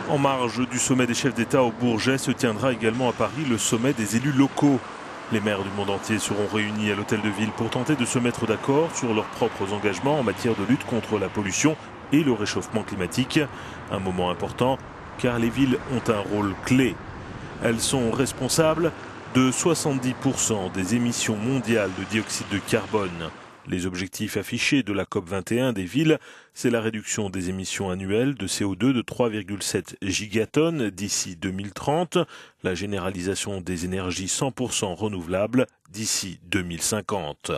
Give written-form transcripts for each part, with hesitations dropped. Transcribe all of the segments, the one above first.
En marge du sommet des chefs d'État au Bourget se tiendra également à Paris le sommet des élus locaux. Les maires du monde entier seront réunis à l'hôtel de ville pour tenter de se mettre d'accord sur leurs propres engagements en matière de lutte contre la pollution et le réchauffement climatique. Un moment important car les villes ont un rôle clé. Elles sont responsables de 70% des émissions mondiales de dioxyde de carbone. Les objectifs affichés de la COP21 des villes, c'est la réduction des émissions annuelles de CO2 de 3,7 gigatonnes d'ici 2030, la généralisation des énergies 100% renouvelables d'ici 2050.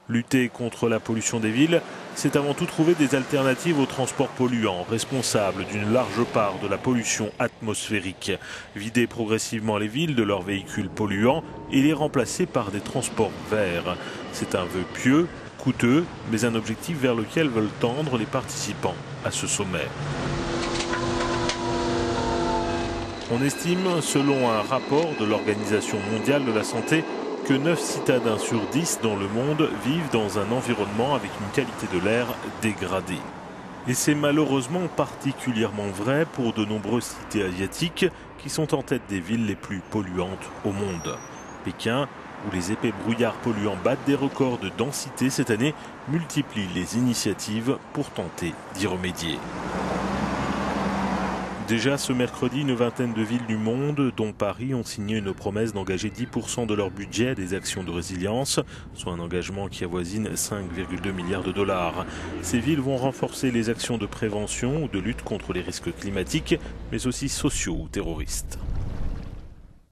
Lutter contre la pollution des villes, c'est avant tout trouver des alternatives aux transports polluants, responsables d'une large part de la pollution atmosphérique. Vider progressivement les villes de leurs véhicules polluants et les remplacer par des transports verts. C'est un vœu pieux, coûteux, mais un objectif vers lequel veulent tendre les participants à ce sommet. On estime, selon un rapport de l'Organisation mondiale de la santé, que 9 citadins sur 10 dans le monde vivent dans un environnement avec une qualité de l'air dégradée. Et c'est malheureusement particulièrement vrai pour de nombreuses cités asiatiques qui sont en tête des villes les plus polluantes au monde. Pékin, où les épais brouillards polluants battent des records de densité cette année, multiplie les initiatives pour tenter d'y remédier. Déjà ce mercredi, une vingtaine de villes du monde, dont Paris, ont signé une promesse d'engager 10% de leur budget à des actions de résilience, soit un engagement qui avoisine 5,2 milliards de dollars. Ces villes vont renforcer les actions de prévention ou de lutte contre les risques climatiques, mais aussi sociaux ou terroristes.